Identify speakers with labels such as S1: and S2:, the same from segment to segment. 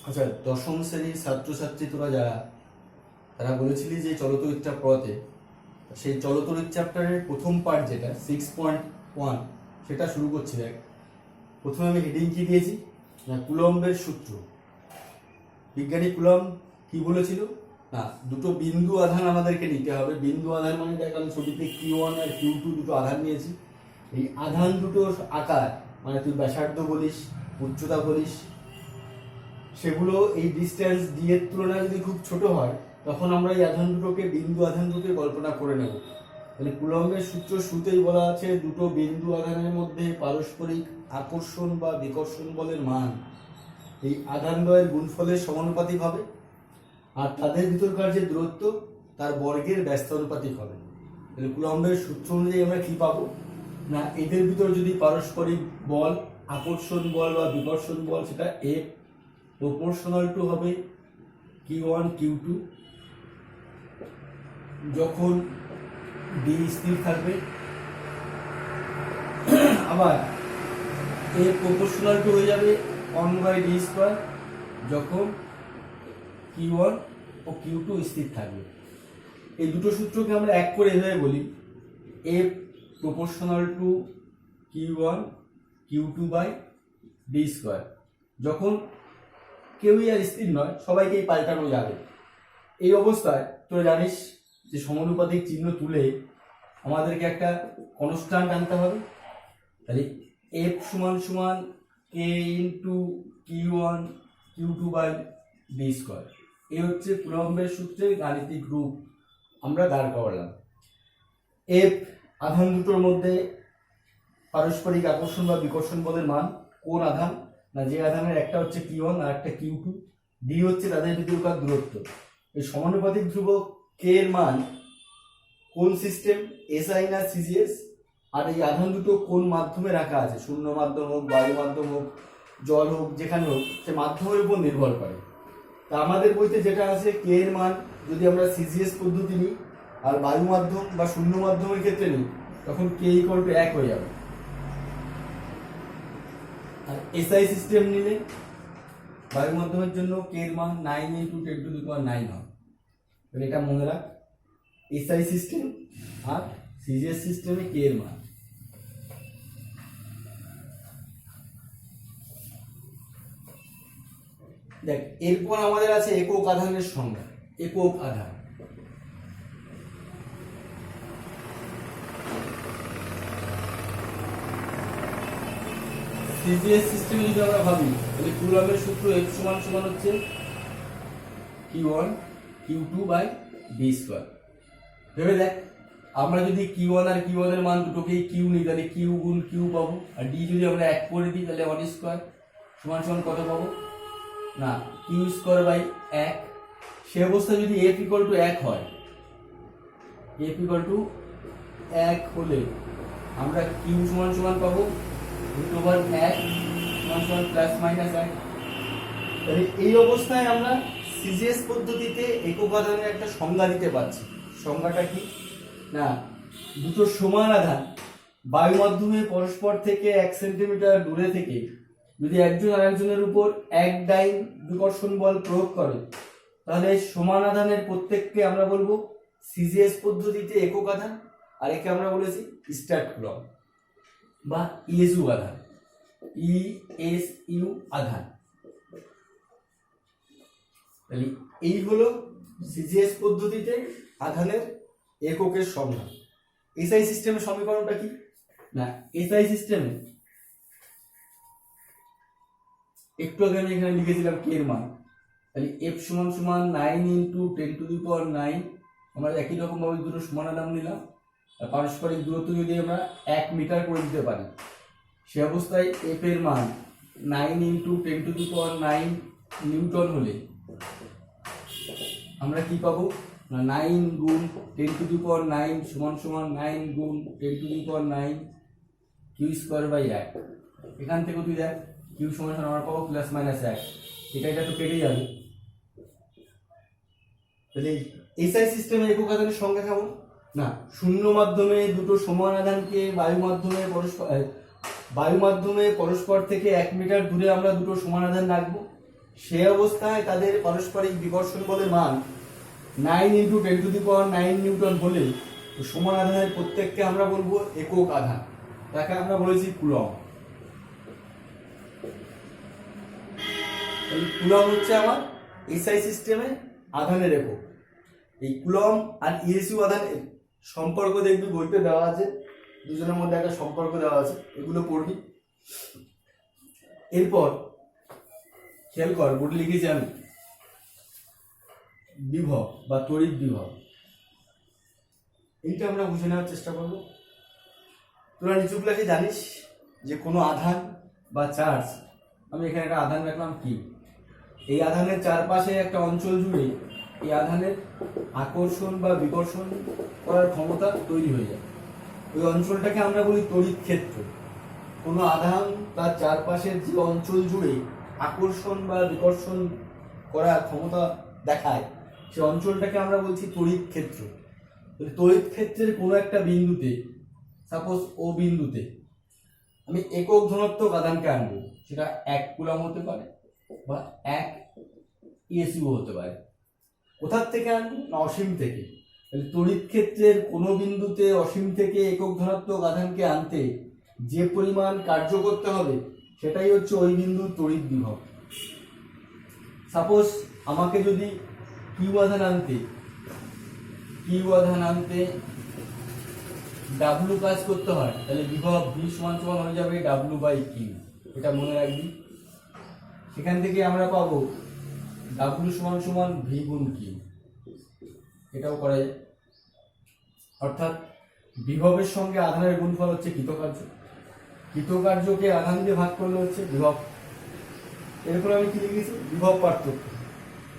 S1: আচ্ছা, দশম শ্রেণীর ছাত্রছাত্রী তোরা যারা, তারা বলেছিলি যে চলতরিৎ পড়াতে, সেই চলতরিৎ চ্যাপ্টারের প্রথম পার্ট যেটা 6.1 সেটা শুরু করছি। দেখ, প্রথমে আমি হেডিং কি দিয়েছি না, কুলম্বের সূত্র। বিজ্ঞানী কুলম্ব কি বলেছিল না, দুটো বিন্দু আধান আমাদেরকে নিতে হবে। বিন্দু আধান মানে দেখ, আমি ছবিতে Q1 আর Q2 দুটো আধান নিয়েছি। এই আধান দুটোর আকার মানে তুই ব্যাসার্ধ বলিস, উচ্চতা বলিস, সেগুলো এই ডিস্টেন্স ডি এর তুলনায় যদি খুব ছোট হয়, তখন আমরা এই আধান দুটোকে বিন্দু আধান রূপে কল্পনা করে নেব। তাহলে কুলম্বের সূত্র শুরুতেই বলা আছে, দুটো বিন্দু আধানের মধ্যে পারস্পরিক আকর্ষণ বা বিকর্ষণ বলের মান এই আধানদ্বয়ের গুণফলের সমানুপাতিক হবে, আর তাদের ভিতরকার যে দূরত্ব তার বর্গের ব্যস্তানুপাতিক হবে। তাহলে কুলম্বের সূত্র অনুযায়ী আমরা কি পাবো না, এদের ভিতর যদি পারস্পরিক বল, আকর্ষণ বল বা বিকর্ষণ বল, সেটা F প্রপোর্শনাল টু হবে Q1 Q2 যখন D স্থির থাকবে, আবার A প্রপোর্শনাল টু হয়ে যাবে 1/d² যখন Q1 ও Q2 স্থির থাকবে। এই দুটো সূত্রকে আমরা এক করে এভাবে বলি, F proportional to Q1 Q2/d²। যখন কেউই আর স্থির নয়, সবাইকেই পাল্টানো যাবে। এই অবস্থায় তোরা জানিস যে সমানুপাতিক চিহ্ন তুলে আমাদেরকে একটা কনস্ট্যান্ট আনতে হবে। তাহলে F সমান সমান K ইন্টু Q1 Q2/d²। এই হচ্ছে কুলম্বের সূত্রের গাণিতিক রূপ আমরা দাঁড় করালাম। F আধান দুটোর মধ্যে পারস্পরিক আকর্ষণ বা বিকর্ষণ বলের মান। কোন আধান না, যে আধানের একটা হচ্ছে Q1 আর একটা Q2, D হচ্ছে তাদের ভিতরকার দূরত্ব। এই সমানুপাতিক ধ্রুবক K এর মান কোন সিস্টেম, SI না CGS, আর এই আধান দুটো কোন মাধ্যমে রাখা আছে, শূন্য মাধ্যম হোক, বায়ু মাধ্যম হোক, জল হোক, যেখানে হোক, সে মাধ্যমের উপর নির্ভর করে। তা আমাদের বইতে যেটা আছে, K এর মান যদি আমরা CGS পদ্ধতি নিই আর বায়ু মাধ্যম বা শূন্য মাধ্যমের ক্ষেত্রে নিই, তখন K = 1 হয়ে যাবে। আর SI সিস্টেম নিলে বায়ু মাধ্যমের জন্য K এর মান 9 × 10⁹ হয়। তাহলে এটা মনে রাখ, SI সিস্টেম আর CGS সিস্টেমে K এর মান। দেখ, এরপর আমাদের আছে একক আধানের সংজ্ঞা। একক আধান CGS সিস্টেমে যদি আমরা ভাবি, তাহলে কুলম্বের সূত্র F সমান সমান হচ্ছে Q1 Q2/d²। ভেবে দেখ, আমরা যদি Q1 আর Q1 এর মান দুটোকেই Q নিই, তাহলে Q গুণ Q পাবো, আর D যদি আমরা 1 করে দিই, তাহলে 1² সমান সমান কত পাবো না, Q²/1। সে অবস্থায় যদি F = 1 হয়, F = 1 হলে আমরা Q সমান সমান পাবো √1 সমান সমান ±1। তাহলে এই অবস্থায় আমরা CGS পদ্ধতিতে একক আধানের একটা সংজ্ঞা দিতে পারছি। সংজ্ঞাটা কি না, দুটো সমান আধান বায়ু মাধ্যমে পরস্পর থেকে 1 সেন্টিমিটার দূরে থেকে যদি একজন আরেকজনের উপর এক ডাইন বিকর্ষণ বল প্রয়োগ করে, তাহলে সমান আধানের প্রত্যেককে আমরা বলবো CGS পদ্ধতিতে একক আধান, আর একে আমরা বলেছি স্ট্যাট কুলম্ব বা ESU আধান, ESU আধান। তাহলে এই হলো CGS পদ্ধতিতে আধানের এককের সংজ্ঞা। SI সিস্টেমের সমীকরণটা কি না, SI সিস্টেমে একটু আগে আমি এখানে লিখেছিলাম K এর মান। তাহলে F সমান সমান 9 × 10⁹ আমরা একই রকম ভাবে দুটো সমান আধান নিলাম, আর পারস্পরিক দূরত্ব যদি আমরা 1 মিটার করে দিতে পারি, সে অবস্থায় F এর মান 9 × 10⁹ নিউটন হলে আমরা কি পাবো না, 9 গুণ 10⁹ সমান সমান 9 গুণ 10⁹ Q²/1। এখান থেকে তুই দেখ Q সমান সমান আমরা পাবো ±1। এটা তো কেটে যাবে। তাহলে SI সিস্টেমে একক আধানের সংজ্ঞা কেমন না, শূন্য মাধ্যমে দুটো সমান আধানকে বায়ু মাধ্যমে পরস্পর থেকে 1 মিটার দূরে আমরা দুটো সমান আধান রাখবো, সেই অবস্থায় তাদের পারস্পরিক বিকর্ষণ বলের মান 9 × 10⁹ নিউটন হলে সমান আধানের প্রত্যেককে আমরা বলবো একক আধান, তাকে আমরা বলেছি কুলম্ব। কুলম্ব হচ্ছে আমার এসআই সিস্টেমে আধানের একক। এই কুলম্ব আর ইএসইউ আধানের সম্পর্ক দেখবি বইতে দেওয়া আছে, দুজনের মধ্যে একটা সম্পর্ক দেওয়া আছে, এগুলো পড়বি। এরপর খেয়াল কর, বোর্ডে লিখেছি আমি বিভব বা তড়িৎ বিভব, এইটা আমরা বুঝে নেওয়ার চেষ্টা করব। তোরা নিচু ক্লাসে জানিস যে কোনো আধান বা চার্জ, আমি এখানে একটা আধান রাখলাম কি, এই আধানের চারপাশে একটা অঞ্চল জুড়ে এই আধানের আকর্ষণ বা বিকর্ষণ করার ক্ষমতা তৈরি হয়ে যায়। ওই অঞ্চলটাকে আমরা বলি তড়িৎ ক্ষেত্র। কোনো আধান তার চারপাশের যে অঞ্চল জুড়ে আকর্ষণ বা বিকর্ষণ করার ক্ষমতা দেখায়, সে অঞ্চলটাকে আমরা বলছি তড়িৎ ক্ষেত্র। তড়িৎ ক্ষেত্রের কোনো একটা বিন্দুতে, সাপোজ ও বিন্দুতে আমি একক ধনাত্মক আধানকে আনবো, সেটা 1 কুলম্ব হতে পারে বা 1 ইএসইউ হতে পারে। কোথার থেকে আনবো? না, অসীম থেকে। তাহলে তড়িৎ ক্ষেত্রের কোনো বিন্দুতে অসীম থেকে একক ধনাত্মক আধানকে আনতে যে পরিমাণ কার্য করতে হবে সেটাই হচ্ছে ওই বিন্দুর তড়িৎ বিভব। সাপোজ আমাকে যদি কিউ আধান আনতে ডাব্লু কাজ করতে হয়, তাহলে বিভব ভি সমান সমান হয়ে যাবে W/কিউ। এটা মনে রাখবি। সেখান থেকে আমরা পাবো ডাব্লু সমান সমান ভি গুণ কিউ। এটাও করা যায়। অর্থাৎ বিভবের সঙ্গে আধানের গুণফল হচ্ছে কৃতকার্য, কৃতকার্যকে আধান দিয়ে ভাগ করলে হচ্ছে বিভব। এরপর আমি কি লিখেছি? বিভব পার্থক্য।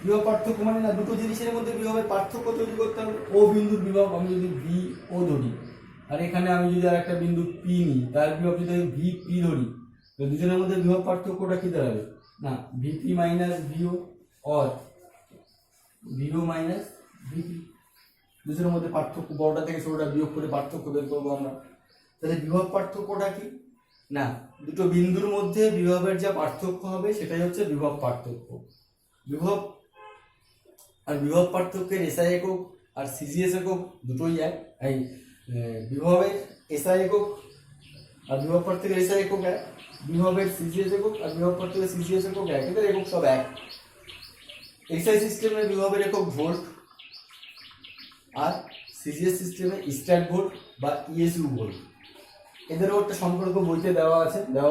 S1: বিভব পার্থক্য মানে না, দুটো জিনিসের মধ্যে বিভবের পার্থক্য তৈরি করতে হবে। ও বিন্দুর বিভব আমি যদি ভি ও ধরি, আর এখানে আমি যদি আর একটা বিন্দু পি নিই, তার বিভব যদি আমি ভি পি ধরি, তো দুজনের মধ্যে বিভব পার্থক্যটা কি দাঁড়াবে? না, VP minus VO or VO minus VP. দুজনের মধ্যে পার্থক্য, বড়টা থেকে ছোটটা বিয়োগ করে পার্থক্য বের করবো আমরা। তাহলে বিভব পার্থক্যটা কি? না, দুটো বিন্দুর মধ্যে বিভবের যা পার্থক্য হবে সেটাই হচ্ছে বিভব পার্থক্য। বিভব আর বিভব পার্থক্যের এসআই একক আর সিজিএস একক দুটোই এক। এই বিভবের এসআই একক আর বিভব পার্থক্যের এসআই একক এক, বিভবের সিজিএস একক আর বিভব পার্থক্যের সিজিএস একক এক, এদের একক সব এক। এসআই সিস্টেমের বিভবের একক ভোল্ট আর সিজিএস সিস্টেমে স্ট্যাট ভোল্ট বা ইএসইউ ভোল্ট। এদেরও একটা সম্পর্ক বইতে দেওয়া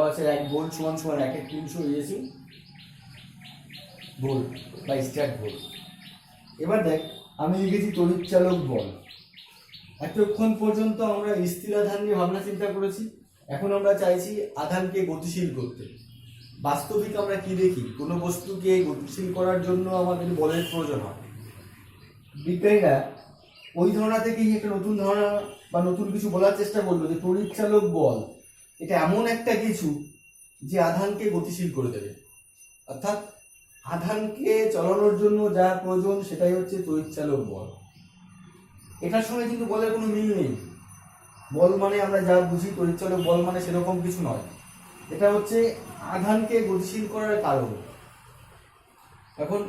S1: আছে 1 ভোল্ট সমান সমান 1/300 ইএসইউ ভোল্ট বা স্ট্যাট ভোল্ট। এবার দেখ, আমি লিখেছি তড়িৎচালক বল। এতক্ষণ পর্যন্ত আমরা স্থির আধান নিয়ে ভাবনা চিন্তা করেছি, এখন আমরা চাইছি আধানকে গতিশীল করতে। বাস্তবিক আমরা কি দেখি? কোনো বস্তুকে গতিশীল করার জন্য আমাদের বলের প্রয়োজন হয়। বিজ্ঞানীরা ওই ধারণা থেকেই একটা নতুন ধারণা বা নতুন কিছু বলার চেষ্টা করলো যে তড়িৎচালক বল এটা এমন একটা কিছু যে আধানকে গতিশীল করে দেবে। অর্থাৎ আধানকে চালানোর জন্য যা প্রয়োজন সেটাই হচ্ছে তড়িৎচালক বল। এটার সঙ্গে কিন্তু বলের কোনো মিল নেই। বল মানে আমরা যা বুঝি, তড়িৎচালক বল মানে সেরকম কিছু নয়। এটা হচ্ছে আধানকে গতিশীল করার কারণ। এখন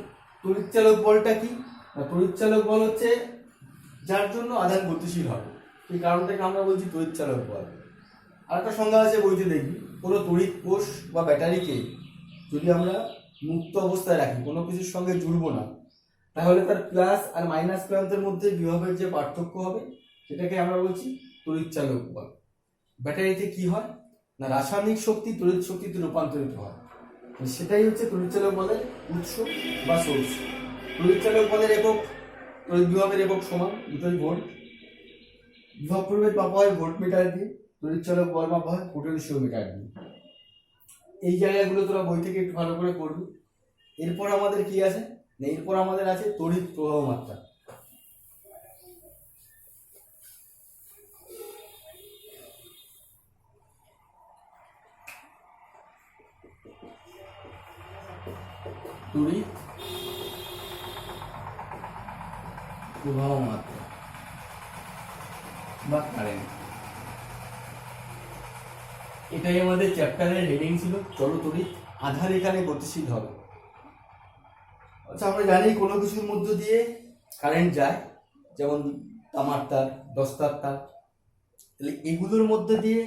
S1: তড়িৎচালক বলটা কি? তড়িৎচালক বল হচ্ছে যার জন্য আধান গতিশীল হবে, এই কারণটাকে আমরা বলছি তড়িৎচালক বল। আর একটা সংজ্ঞা আছে বইতে দেখবি, কোনো তড়িৎ কোষ বা ব্যাটারিকে যদি আমরা মুক্ত অবস্থায় রাখি, কোনো কিছুর সঙ্গে জুড়বো না, তাহলে তার প্লাস আর মাইনাস প্রান্তের মধ্যে বিভবের যে পার্থক্য হবে সেটাকে আমরা বলছি তড়িৎচালক বল। ব্যাটারিতে কি হয় না, রাসায়নিক শক্তি তড়িৎ শক্তিতে রূপান্তরিত হয়, সেটাই হচ্ছে তড়িৎচালক বলের উৎস বা সোর্স। তড়িৎচালক বলের একক, তড়িৎ বিভবের একক সমান, দুটোই ভোল্ট। বিভব প্রভেদ মাপা হয় ভোল্টমিটার দিয়ে, তড়িৎচালক বল মাপা হয় পোটেনশিওমিটার দিয়ে। এই জায়গাগুলো তোরা বই থেকে একটু ভালো করে পড়বি। এরপর আমাদের কি আছে না, এরপর আমাদের আছে তড়িৎ প্রবাহ মাত্রা। তড়িৎ প্রবাহ মাত্রা বা কারেন্ট, এটাই আমাদের চ্যাপ্টারের হেডিং ছিল। চলো তড়িৎ আধান এখানে গতিশীল হবে। আচ্ছা, আমরা জানি কোনো কিছুর মধ্য দিয়ে কারেন্ট যায়, যেমন তামার তার, দস্তার তার, তাহলে এগুলোর মধ্যে দিয়ে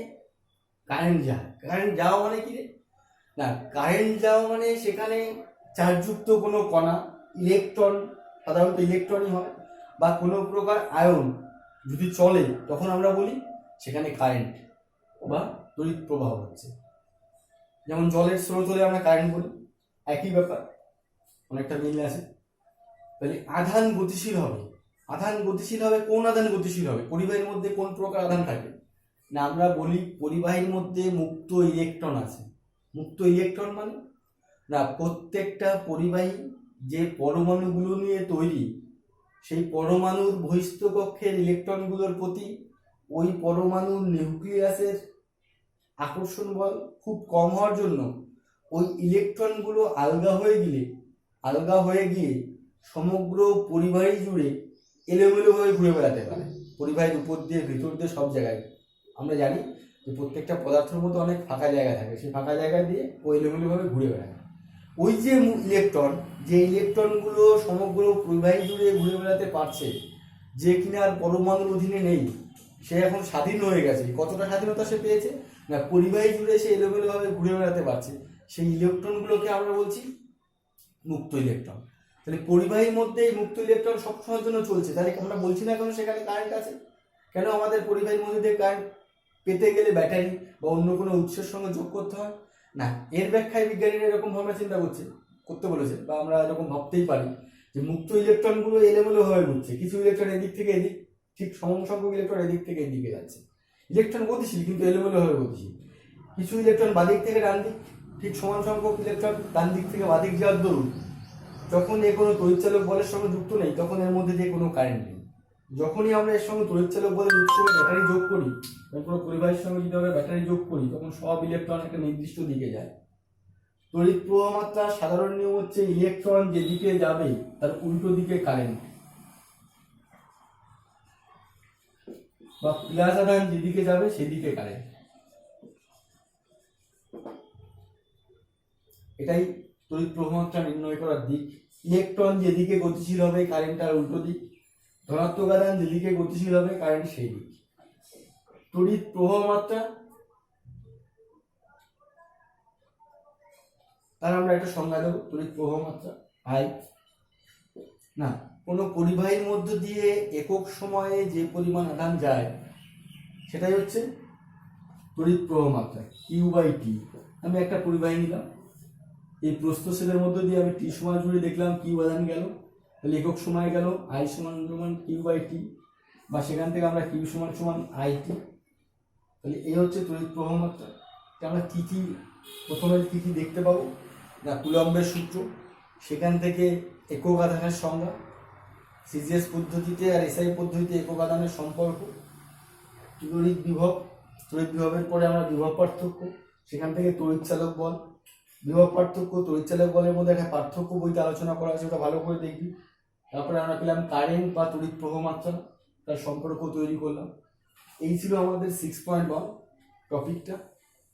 S1: কারেন্ট যায়। কারেন্ট যাওয়া মানে কি রে? না, কারেন্ট যাওয়া মানে সেখানে চার্জযুক্ত কোনো কণা, ইলেকট্রন, সাধারণত ইলেকট্রনই হয়, বা কোনো প্রকার আয়ন যদি চলে, তখন আমরা বলি সেখানে কারেন্ট বা তড়িৎ প্রবাহ হচ্ছে। যেমন জলের স্রোত হলে আমরা কারেন্ট বলি, একই ব্যাপার, অনেকটা মিল আছে। তাহলে আধান গতিশীল হবে। আধান গতিশীল হবে, কোন আধান গতিশীল হবে? পরিবাহীর মধ্যে কোন প্রকার আধান থাকে? না, আমরা বলি পরিবাহীর মধ্যে মুক্ত ইলেকট্রন আছে। মুক্ত ইলেকট্রন মানে না, প্রত্যেকটা পরিবাহী যে পরমাণুগুলো নিয়ে তৈরি, সেই পরমাণুর বহিস্থ কক্ষের ইলেকট্রনগুলোর প্রতি ওই পরমাণুর নিউক্লিয়াসের আকর্ষণ বল খুব কম হওয়ার জন্য ওই ইলেকট্রনগুলো আলগা হয়ে গিয়ে সমগ্র পরিবাহী জুড়ে এলোমেলোভাবে ঘুরে বেড়াতে পারে। পরিবাহীর উপর দিয়ে, ভিতর দিয়ে, সব জায়গায়। আমরা জানি যে প্রত্যেকটা পদার্থের মধ্যে অনেক ফাঁকা জায়গা থাকে, সেই ফাঁকা জায়গা দিয়ে ও এলোমেলোভাবে ঘুরে বেড়ায়। ওই যে ইলেকট্রনগুলো সমগ্র পরিবাহী জুড়ে ঘুরে বেড়াতে পারছে, যে কিনা আর পরমাণুর অধীনে নেই, সে এখন স্বাধীন হয়ে গেছে। কতটা স্বাধীনতা সে পেয়েছে? না, পরিবাহী জুড়ে সে এলোমেলোভাবে ঘুরে বেড়াতে পারছে। সেই ইলেকট্রনগুলোকে আমরা বলছি মুক্ত ইলেকট্রন। তাহলে পরিবাহীর মধ্যে এই মুক্ত ইলেকট্রন সবসময়ের জন্য চলছে। তাহলে আমরা বলছি না কেন সেখানে কারেন্ট আছে? কেন আমাদের পরিবাহীর মধ্যে দিয়ে কারেন্ট পেতে গেলে ব্যাটারি বা অন্য কোনো উৎসের সঙ্গে যোগ করতে হয়? না, এর ব্যাখ্যায় বিজ্ঞানীরা এরকম ভাবে চিন্তা করতে বলেছে, বা আমরা এরকম ভাবতেই পারি যে মুক্ত ইলেকট্রনগুলো এলোমেলোভাবে ঘুরছে। কিছু ইলেকট্রন এদিক থেকে এদিক, ঠিক সমান সংখ্যক ইলেকট্রন এদিক থেকে এদিকে যাচ্ছে। ইলেকট্রন গতিশীল, কিন্তু এলোমেলোভাবে গতিশীল। কিছু ইলেকট্রন বাদিক থেকে ডান দিক, ঠিক সমান সংখ্যক ইলেকট্রন ডান দিক থেকে বাদিক যাওয়ার দরুন যখন এ কোনো তড়িৎচালক বলের সঙ্গে যুক্ত নেই, তখন এর মধ্যে দিয়ে কোনো কারেন্ট নেই। যখনই আমরা এর সঙ্গে তড়িৎচালক বলের সঙ্গে ব্যাটারি যোগ করি, কোনো পরিবাহীর সঙ্গে যদি আমরা ব্যাটারি যোগ করি, তখন সব ইলেকট্রন একটা নির্দিষ্ট দিকে যায়। তড়িৎ প্রবাহ মাত্রার সাধারণ নিয়ম হচ্ছে ইলেকট্রন যেদিকে যাবে তার উল্টো দিকে কারেন্ট, বা প্লাস আধান যেদিকে যাবে সেদিকে কারেন্ট। এটাই তড়িৎ প্রবাহ মাত্রা নির্ণয় করার দিক। ইলেকট্রন যেদিকে গতিশীল হবে কারেন্ট তার উল্টো দিক, ধনাত্মক আধান যেদিকে গতিশীল হবে কারেন্ট সেই দিক। তড়িৎ প্রবাহ মাত্রা তার আমরা একটা সংজ্ঞা দেবো, তড়িৎ প্রবাহ মাত্রা আই। না, কোনো পরিবাহীর মধ্য দিয়ে একক সময়ে যে পরিমাণ আধান যায় সেটাই হচ্ছে তড়িৎ প্রবাহ মাত্রা, কিউ/টি। আমি একটা পরিবাহী নিলাম, এই প্রস্থচ্ছেদের মধ্য দিয়ে আমি টি সময় জুড়ে দেখলাম কিউ আধান গেল, তাহলে একক সময় গেল আই সমান কিউ/টি, বা সেখান থেকে আমরা কিউ সমান আইটি। তাহলে এই হচ্ছে তড়িৎ প্রবাহ মাত্রা। আমরা প্রথমে কি দেখতে পাবো? না, কুলম্বের সূত্র, সেখান থেকে একক আধানের সংজ্ঞা, সিজিএস পদ্ধতিতে আর এসআই পদ্ধতিতে একক আধানের সম্পর্ক, তড়িৎ বিভবের পরে আমরা বিভব পার্থক্য, সেখান থেকে তড়িৎচালক বল, বিভব পার্থক্য, তড়িৎচালক বলের মধ্যে একটা পার্থক্য বইতে আলোচনা করা আছে, ওটা ভালো করে দেখবি। তারপরে আমরা পেলাম কারেন্ট বা তড়িৎ প্রবাহ মাত্রা, তার সম্পর্ক তৈরি করলাম। এই ছিল আমাদের 6.1 টপিকটা।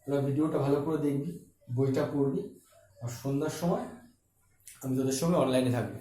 S1: তোরা ভিডিওটা ভালো করে দেখবি, বইটা পড়বি, আর সন্ধ্যার সময় আমি তোদের সঙ্গে অনলাইনে থাকবো।